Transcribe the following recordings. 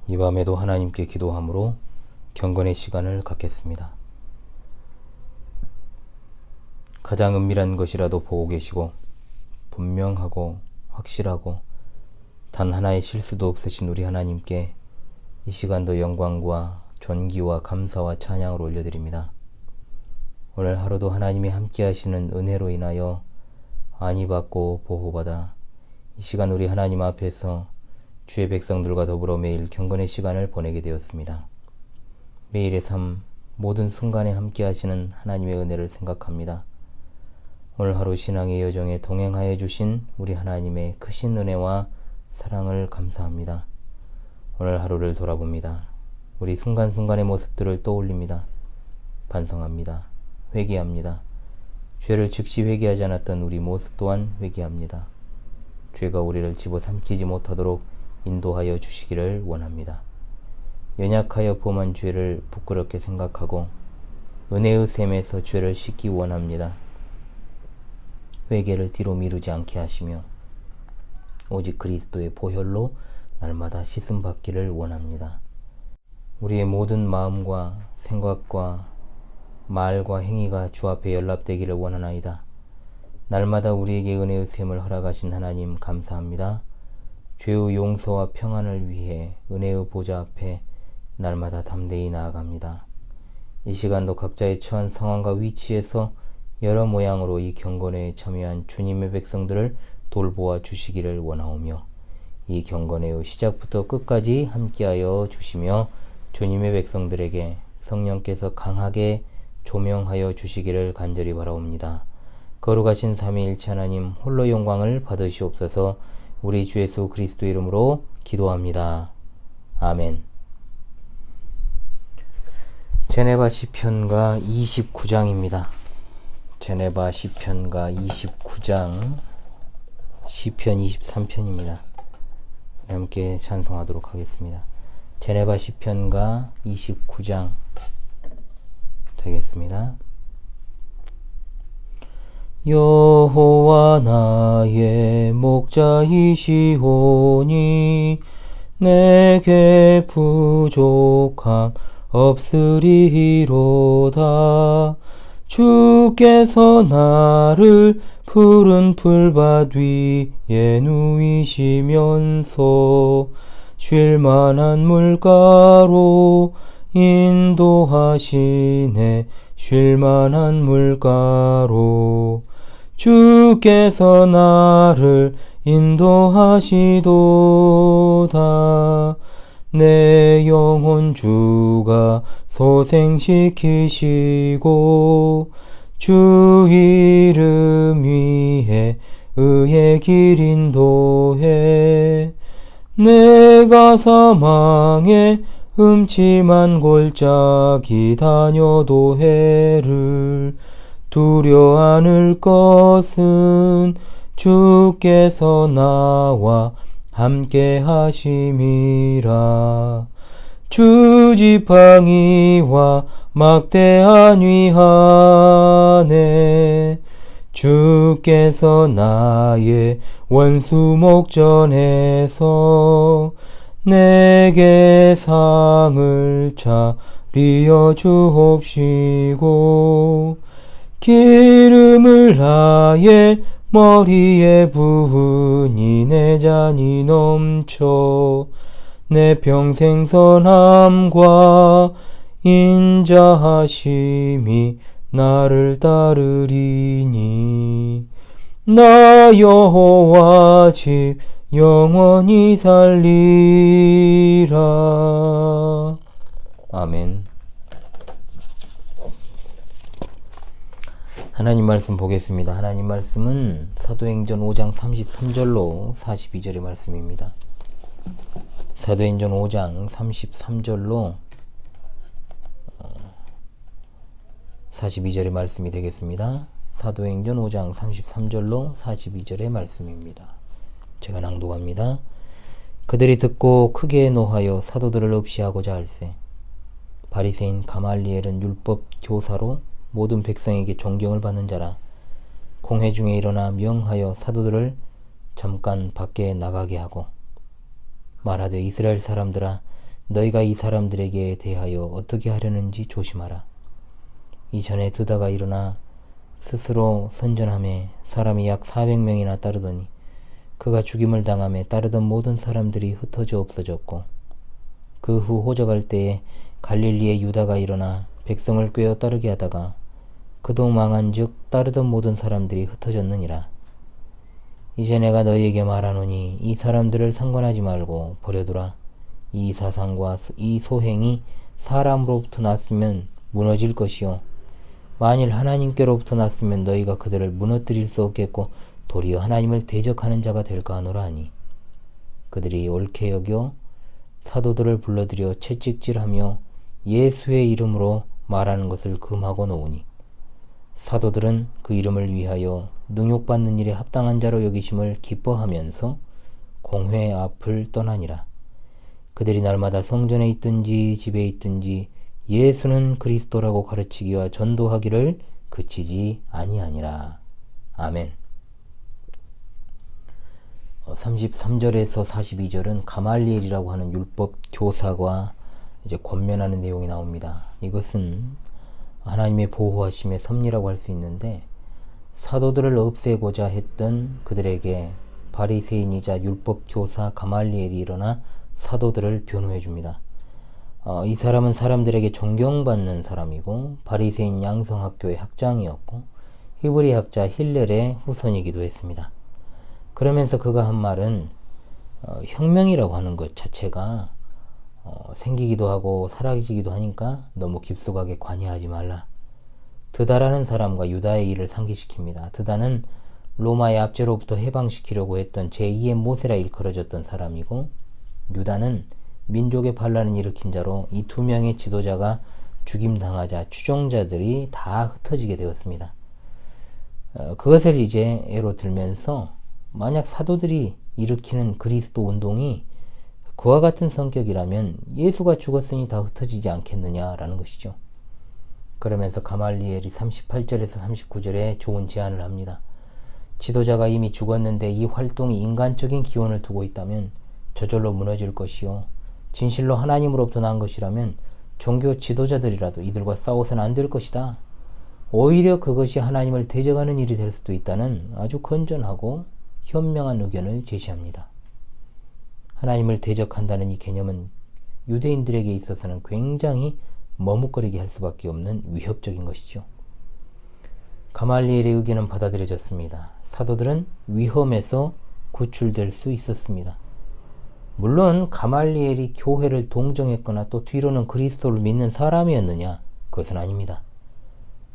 이 밤에도 하나님께 기도함으로 경건의 시간을 갖겠습니다. 가장 은밀한 것이라도 보고 계시고 분명하고 확실하고 단 하나의 실수도 없으신 우리 하나님께 이 시간도 영광과 존귀와 감사와 찬양을 올려드립니다. 오늘 하루도 하나님이 함께 하시는 은혜로 인하여 안위받고 보호받아 이 시간 우리 하나님 앞에서 주의 백성들과 더불어 매일 경건의 시간을 보내게 되었습니다. 매일의 삶 모든 순간에 함께 하시는 하나님의 은혜를 생각합니다. 오늘 하루 신앙의 여정에 동행하여 주신 우리 하나님의 크신 은혜와 사랑을 감사합니다. 오늘 하루를 돌아봅니다. 우리 순간순간의 모습들을 떠올립니다. 반성합니다. 회개합니다. 죄를 즉시 회개하지 않았던 우리 모습 또한 회개합니다. 죄가 우리를 집어삼키지 못하도록 인도하여 주시기를 원합니다. 연약하여 범한 죄를 부끄럽게 생각하고 은혜의 샘에서 죄를 씻기 원합니다. 회개를 뒤로 미루지 않게 하시며 오직 그리스도의 보혈로 날마다 씻음 받기를 원합니다. 우리의 모든 마음과 생각과 말과 행위가 주 앞에 연락되기를 원하나이다. 날마다 우리에게 은혜의 샘을 허락하신 하나님 감사합니다. 죄의 용서와 평안을 위해 은혜의 보좌 앞에 날마다 담대히 나아갑니다. 이 시간도 각자의 처한 상황과 위치에서 여러 모양으로 이 경건회에 참여한 주님의 백성들을 돌보아 주시기를 원하오며 이 경건회의 시작부터 끝까지 함께하여 주시며 주님의 백성들에게 성령께서 강하게 조명하여 주시기를 간절히 바라옵니다. 거룩하신 삼위일체 하나님 홀로 영광을 받으시옵소서. 우리 주 예수 그리스도 이름으로 기도합니다. 아멘. 제네바 시편가 29장입니다. 제네바 시편가 29장 시편 23편입니다. 함께 찬송하도록 하겠습니다. 제네바 시편가 29장 되겠습니다. 여호와 나의 목자이시오니 내게 부족함 없으리로다. 주께서 나를 푸른 풀밭 위에 누이시면서 쉴만한 물가로 인도하시네. 쉴만한 물가로 주께서 나를 인도하시도다. 내 영혼 주가 소생시키시고 주 이름 위에 의의 길 인도해. 내가 사망의 음침한 골짜기 다녀도 해를 두려 않을 것은 주께서 나와 함께 하심이라. 주 지팡이와 막대한 위안에 주께서 나의 원수 목전에서 내게 상을 차리어 주옵시고 기름을 나의 머리에 부으니 내 잔이 넘쳐. 내 평생 선함과 인자하심이 나를 따르리니 나 여호와 집 영원히 살리라. 아멘. 하나님 말씀 보겠습니다. 하나님 말씀은 사도행전 5장 33절로 42절의 말씀입니다. 사도행전 5장 33절로 42절의 말씀이 되겠습니다. 사도행전 5장 33절로 42절의 말씀입니다. 제가 낭독합니다. 그들이 듣고 크게 노하여 사도들을 없이하고자 할세. 바리새인 가말리엘은 율법 교사로 모든 백성에게 존경을 받는 자라. 공회 중에 일어나 명하여 사도들을 잠깐 밖에 나가게 하고 말하되 이스라엘 사람들아 너희가 이 사람들에게 대하여 어떻게 하려는지 조심하라. 이전에 드다가 일어나 스스로 선전하며 사람이 약 400명이나 따르더니 그가 죽임을 당하며 따르던 모든 사람들이 흩어져 없어졌고, 그 후 호적할 때에 갈릴리의 유다가 일어나 백성을 꿰어 따르게 하다가 그도 망한즉 따르던 모든 사람들이 흩어졌느니라. 이제 내가 너희에게 말하노니 이 사람들을 상관하지 말고 버려두라. 이 사상과 이 소행이 사람으로부터 났으면 무너질 것이요, 만일 하나님께로부터 났으면 너희가 그들을 무너뜨릴 수 없겠고 도리어 하나님을 대적하는 자가 될까 하노라 하니, 그들이 옳게 여겨 사도들을 불러들여 채찍질하며 예수의 이름으로 말하는 것을 금하고 놓으니, 사도들은 그 이름을 위하여 능욕받는 일에 합당한 자로 여기심을 기뻐하면서 공회 앞을 떠나니라. 그들이 날마다 성전에 있든지 집에 있든지 예수는 그리스도라고 가르치기와 전도하기를 그치지 아니하니라. 아멘. 33절에서 42절은 가말리엘이라고 하는 율법 교사가 이제 권면하는 내용이 나옵니다. 이것은 하나님의 보호하심의 섭리라고 할 수 있는데, 사도들을 없애고자 했던 그들에게 바리새인이자 율법 교사 가말리엘이 일어나 사도들을 변호해 줍니다. 이 사람은 사람들에게 존경받는 사람이고 바리새인 양성학교의 학장이었고 히브리 학자 힐렐의 후손이기도 했습니다. 그러면서 그가 한 말은 혁명이라고 하는 것 자체가 생기기도 하고 사라지기도 하니까 너무 깊숙하게 관여하지 말라. 드다라는 사람과 유다의 일을 상기시킵니다. 드다는 로마의 압제로부터 해방시키려고 했던 제2의 모세라 일컬어졌던 사람이고, 유다는 민족의 반란을 일으킨 자로 이 두 명의 지도자가 죽임당하자 추종자들이 다 흩어지게 되었습니다. 그것을 이제 예로 들면서 만약 사도들이 일으키는 그리스도 운동이 그와 같은 성격이라면 예수가 죽었으니 다 흩어지지 않겠느냐라는 것이죠. 그러면서 가말리엘이 38절에서 39절에 좋은 제안을 합니다. 지도자가 이미 죽었는데 이 활동이 인간적인 기원을 두고 있다면 저절로 무너질 것이요, 진실로 하나님으로부터 난 것이라면 종교 지도자들이라도 이들과 싸워서는 안 될 것이다. 오히려 그것이 하나님을 대적하는 일이 될 수도 있다는 아주 건전하고 현명한 의견을 제시합니다. 하나님을 대적한다는 이 개념은 유대인들에게 있어서는 굉장히 머뭇거리게 할 수밖에 없는 위협적인 것이죠. 가말리엘의 의견은 받아들여졌습니다. 사도들은 위험에서 구출될 수 있었습니다. 물론 가말리엘이 교회를 동정했거나 또 뒤로는 그리스도를 믿는 사람이었느냐? 그것은 아닙니다.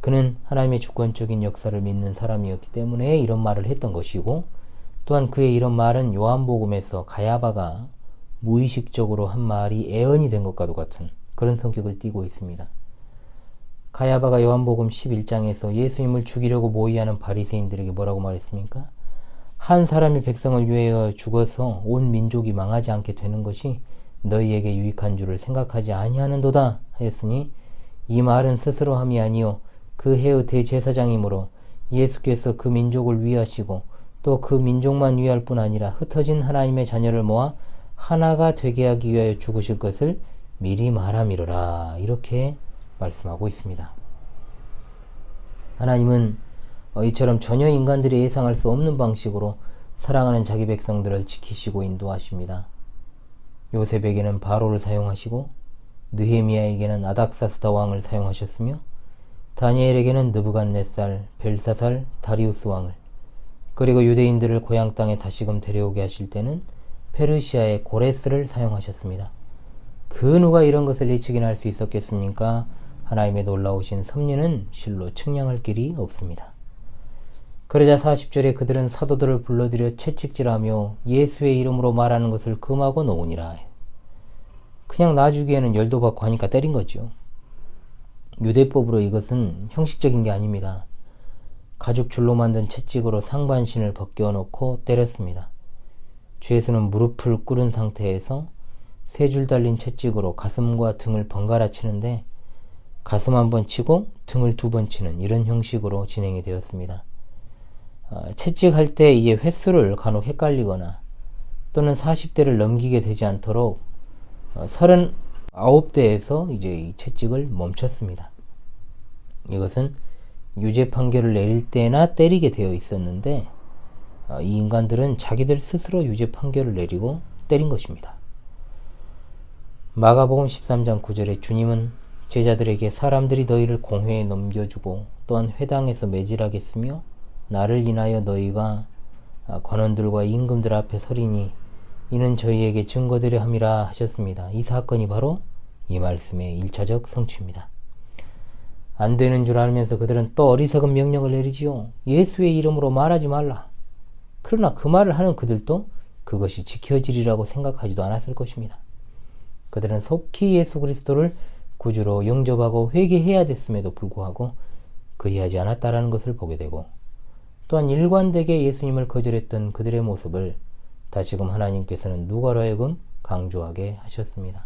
그는 하나님의 주권적인 역사를 믿는 사람이었기 때문에 이런 말을 했던 것이고, 또한 그의 이런 말은 요한복음에서 가야바가 무의식적으로 한 말이 애언이 된 것과도 같은 그런 성격을 띠고 있습니다. 가야바가 요한복음 11장에서 예수님을 죽이려고 모의하는 바리새인들에게 뭐라고 말했습니까? 한 사람이 백성을 위하여 죽어서 온 민족이 망하지 않게 되는 것이 너희에게 유익한 줄을 생각하지 아니하는도다 하였으니, 이 말은 스스로 함이 아니요 그 해의 대제사장이므로 예수께서 그 민족을 위하시고 또 그 민족만 위할 뿐 아니라 흩어진 하나님의 자녀를 모아 하나가 되게 하기 위하여 죽으실 것을 미리 말함이로라. 이렇게 말씀하고 있습니다. 하나님은 이처럼 전혀 인간들이 예상할 수 없는 방식으로 사랑하는 자기 백성들을 지키시고 인도하십니다. 요셉에게는 바로를 사용하시고 느헤미야에게는 아닥사스다 왕을 사용하셨으며 다니엘에게는 느부갓네살, 벨사살, 다리우스 왕을, 그리고 유대인들을 고향 땅에 다시금 데려오게 하실 때는 페르시아의 고레스를 사용하셨습니다. 그 누가 이런 것을 예측이나 할 수 있었겠습니까? 하나님의 놀라우신 섭리는 실로 측량할 길이 없습니다. 그러자 40절에 그들은 사도들을 불러들여 채찍질하며 예수의 이름으로 말하는 것을 금하고 놓으니라. 그냥 놔주기에는 열도 받고 하니까 때린 거죠. 유대법으로 이것은 형식적인 게 아닙니다. 가죽 줄로 만든 채찍으로 상반신을 벗겨놓고 때렸습니다. 죄수는 무릎을 꿇은 상태에서 세 줄 달린 채찍으로 가슴과 등을 번갈아 치는데, 가슴 한 번 치고 등을 두 번 치는 이런 형식으로 진행이 되었습니다. 채찍할 때 이제 횟수를 간혹 헷갈리거나 또는 40대를 넘기게 되지 않도록 39대에서 이제 이 채찍을 멈췄습니다. 이것은 유죄 판결을 내릴 때나 때리게 되어 있었는데 이 인간들은 자기들 스스로 유죄 판결을 내리고 때린 것입니다. 마가복음 13장 9절에 주님은 제자들에게 사람들이 너희를 공회에 넘겨주고 또한 회당에서 매질하겠으며 나를 인하여 너희가 관원들과 임금들 앞에 서리니 이는 저희에게 증거되려 함이라 하셨습니다. 이 사건이 바로 이 말씀의 1차적 성취입니다. 안 되는 줄 알면서 그들은 또 어리석은 명령을 내리지요. 예수의 이름으로 말하지 말라. 그러나 그 말을 하는 그들도 그것이 지켜지리라고 생각하지도 않았을 것입니다. 그들은 속히 예수 그리스도를 구주로 영접하고 회개해야 됐음에도 불구하고 그리하지 않았다라는 것을 보게 되고, 또한 일관되게 예수님을 거절했던 그들의 모습을 다시금 하나님께서는 누가로 하여금 강조하게 하셨습니다.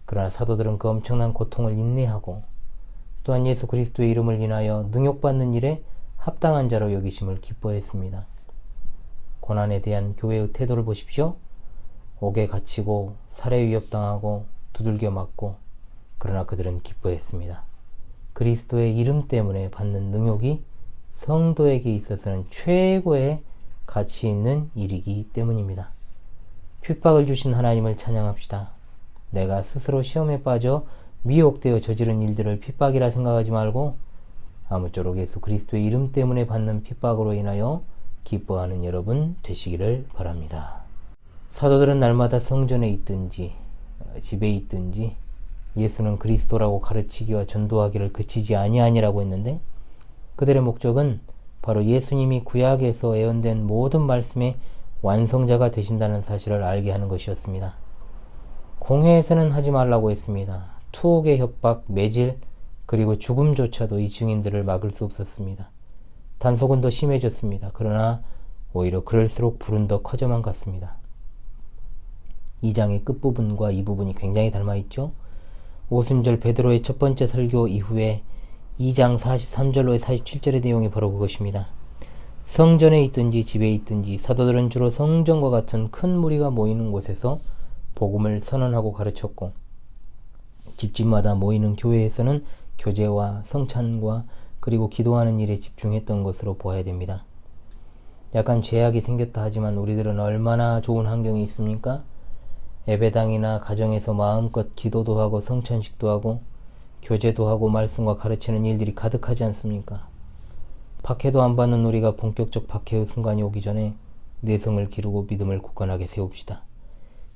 그러나 사도들은 그 엄청난 고통을 인내하고 또한 예수 그리스도의 이름을 인하여 능욕받는 일에 합당한 자로 여기심을 기뻐했습니다. 고난에 대한 교회의 태도를 보십시오. 옥에 갇히고 살해 위협당하고 두들겨 맞고, 그러나 그들은 기뻐했습니다. 그리스도의 이름 때문에 받는 능욕이 성도에게 있어서는 최고의 가치 있는 일이기 때문입니다. 핍박을 주신 하나님을 찬양합시다. 내가 스스로 시험에 빠져 미혹되어 저지른 일들을 핍박이라 생각하지 말고 아무쪼록 예수 그리스도의 이름 때문에 받는 핍박으로 인하여 기뻐하는 여러분 되시기를 바랍니다. 사도들은 날마다 성전에 있든지 집에 있든지 예수는 그리스도라고 가르치기와 전도하기를 그치지 아니하니라고 했는데, 그들의 목적은 바로 예수님이 구약에서 예언된 모든 말씀의 완성자가 되신다는 사실을 알게 하는 것이었습니다. 공회에서는 하지 말라고 했습니다. 투옥의 협박, 매질, 그리고 죽음조차도 이 증인들을 막을 수 없었습니다. 단속은 더 심해졌습니다. 그러나 오히려 그럴수록 불은 더 커져만 갔습니다. 2장의 끝부분과 이 부분이 굉장히 닮아있죠. 오순절 베드로의 첫 번째 설교 이후에 2장 43절로 47절의 내용이 바로 그것입니다. 성전에 있든지 집에 있든지 사도들은 주로 성전과 같은 큰 무리가 모이는 곳에서 복음을 선언하고 가르쳤고, 집집마다 모이는 교회에서는 교제와 성찬과 그리고 기도하는 일에 집중했던 것으로 보아야 됩니다. 약간 제약이 생겼다 하지만 우리들은 얼마나 좋은 환경이 있습니까? 예배당이나 가정에서 마음껏 기도도 하고 성찬식도 하고 교제도 하고 말씀과 가르치는 일들이 가득하지 않습니까? 박해도 안 받는 우리가 본격적 박해의 순간이 오기 전에 내성을 기르고 믿음을 굳건하게 세웁시다.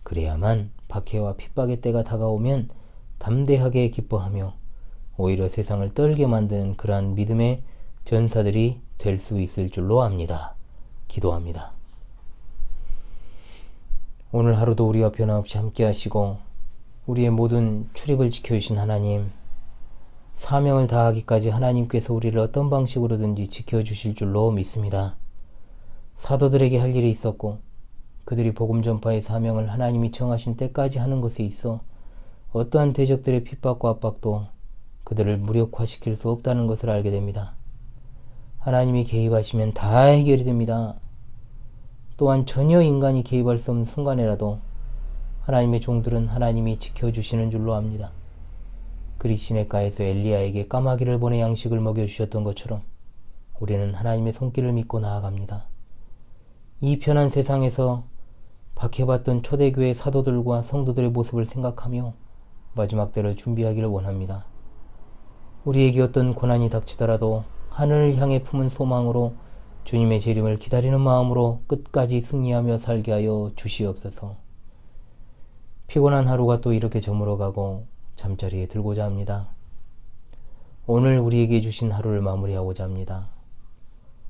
그래야만 박해와 핍박의 때가 다가오면 담대하게 기뻐하며 오히려 세상을 떨게 만드는 그러한 믿음의 전사들이 될 수 있을 줄로 압니다. 기도합니다. 오늘 하루도 우리와 변함없이 함께 하시고 우리의 모든 출입을 지켜주신 하나님, 사명을 다하기까지 하나님께서 우리를 어떤 방식으로든지 지켜주실 줄로 믿습니다. 사도들에게 할 일이 있었고 그들이 복음 전파의 사명을 하나님이 정하신 때까지 하는 것에 있어 어떠한 대적들의 핍박과 압박도 그들을 무력화시킬 수 없다는 것을 알게 됩니다. 하나님이 개입하시면 다 해결이 됩니다. 또한 전혀 인간이 개입할 수 없는 순간에라도 하나님의 종들은 하나님이 지켜주시는 줄로 압니다. 그리 시냇가에서 엘리야에게 까마귀를 보내 양식을 먹여주셨던 것처럼 우리는 하나님의 손길을 믿고 나아갑니다. 이 편한 세상에서 박해받던 초대교회 사도들과 성도들의 모습을 생각하며 마지막 때를 준비하기를 원합니다. 우리에게 어떤 고난이 닥치더라도 하늘을 향해 품은 소망으로 주님의 재림을 기다리는 마음으로 끝까지 승리하며 살게 하여 주시옵소서. 피곤한 하루가 또 이렇게 저물어가고 잠자리에 들고자 합니다. 오늘 우리에게 주신 하루를 마무리하고자 합니다.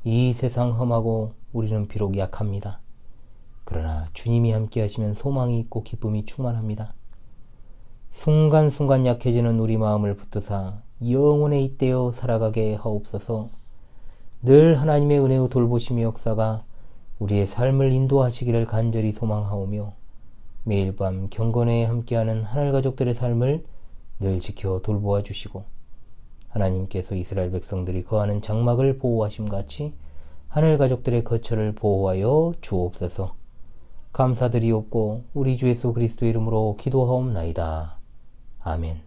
이 세상 험하고 우리는 비록 약합니다. 그러나 주님이 함께 하시면 소망이 있고 기쁨이 충만합니다. 순간순간 약해지는 우리 마음을 붙드사 영원에 잇대어 살아가게 하옵소서. 늘 하나님의 은혜의 돌보심의 역사가 우리의 삶을 인도하시기를 간절히 소망하오며 매일 밤 경건회에 함께하는 하늘 가족들의 삶을 늘 지켜 돌보아 주시고 하나님께서 이스라엘 백성들이 거하는 장막을 보호하심같이 하늘 가족들의 거처를 보호하여 주옵소서. 감사드리옵고 우리 주 예수 그리스도의 이름으로 기도하옵나이다. 아멘.